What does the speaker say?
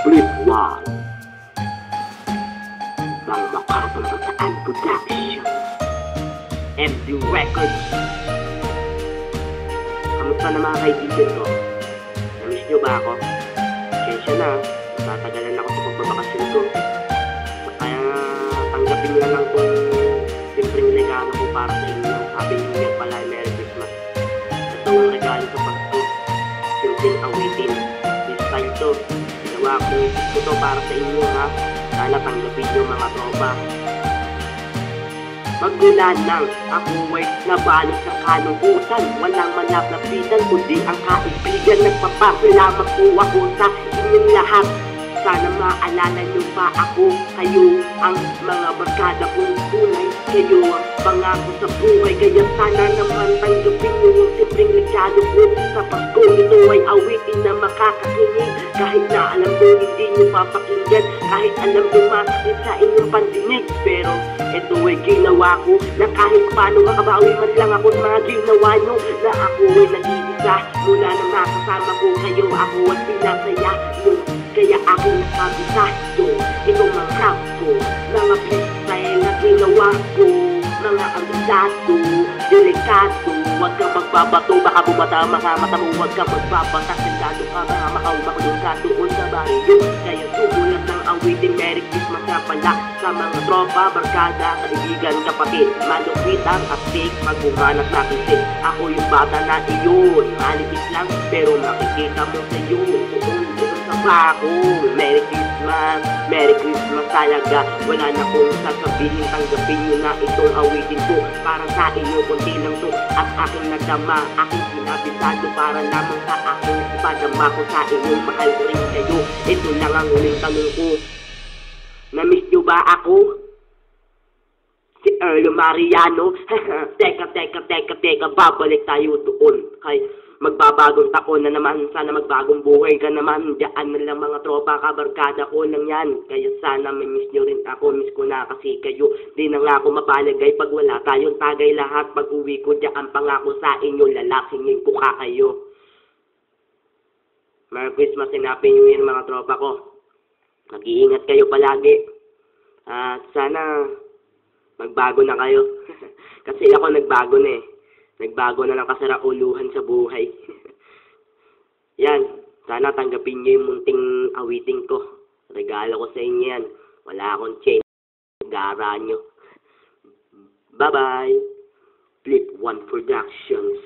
Flip Wall ng Makapamataan Production MD Records. Kamusta na mga kaibigan ko? Namiss nyo ba ako? Kensya na, tatagalan ako sa pagbabakasyon ko. Kaya tanggapin nyo na lang kung simpleng regalo ko para sa inyo. Sabi nyo nga pala, Merry Christmas. Ito ang regalo sa Pasko. Simpleng awitin. This time to, ginawa ko ito para sa inyo ha. Sana tanggapin nyo mga tropa. Magmula nang ako ay nabalot sa kalungkutan, walang malaplapitan kundi ang kaibigan. Nagpapasalamat po ako sa inyong lahat. Sana maalala nyo pa ako. Kayo ang mga barkada kong tunay. Kayo ang pangako sa buhay. Kaya sana naman tanggapin nyo yung simpleng regalo ko sa Pasko. Ito ay awitin na makakakinig. Kahit na alam ko hindi nyo papakinggan, kahit alam nyo masakit sa inyong pandinig. Pero ito ay ginawa ko na kahit paano makabawi man lang ako sa mga ginawa nyo. Na ako ay nag-iisa mula nang nakasama ko kayo. Ako ay pinasaya nyo. Kaya ako nasabi sa iyo, itong mga rap ko, mga freestyle na ginawa ko, mga ambisado, delikado. Huwag kang magbabato, baka bumata mga mata mo. Huwag kang magbabata, sandado ka, mga makaulong ka doon sa baryo. Kaya sumulat ng awitin, Merry Christmas na pala sa mga tropa, barkada, kaibigan, kapatid. Malupit ang astig, magbumanat na kisig. Ako yung bata na iyon, malipit lang, pero makikita mo sa iyo. Ako, Merry Christmas talaga. Wala na kong sasabihin, tanggapin nyo na itong awitin ko. Para sa inyo, kunti lang to at aking nagdama, aking pinabisado para lamang sa aking ipadama ko sa inyo. Mahal ko rin kayo, ito lang ang huling tanong ko. Namiss nyo ba ako? Si Earl Mariano? Teka, babalik tayo doon. Kay magbabagong taon na naman, sana magbagong buhay ka naman. Diyan na lang mga tropa, kabarkada ko lang yan. Kaya sana may miss nyo rin ako, miss ko na kasi kayo. Di na nga ako mapalagay pag wala tayong tagay lahat. Pag uwi ko diyan, pangako sa inyo, lalasingin ko ka kayo. Merry Christmas and Happy New Year mga tropa ko. Mag-iingat kayo palagi. At sana magbago na kayo. Kasi ako nagbago na eh. Nagbago na lang kasarauluhan sa buhay. Yan, sana tanggapin nyo yung munting awiting ko. Regalo ko sa inyo yan. Wala akong change. Gara nyo. Bye-bye. Flip One Productions.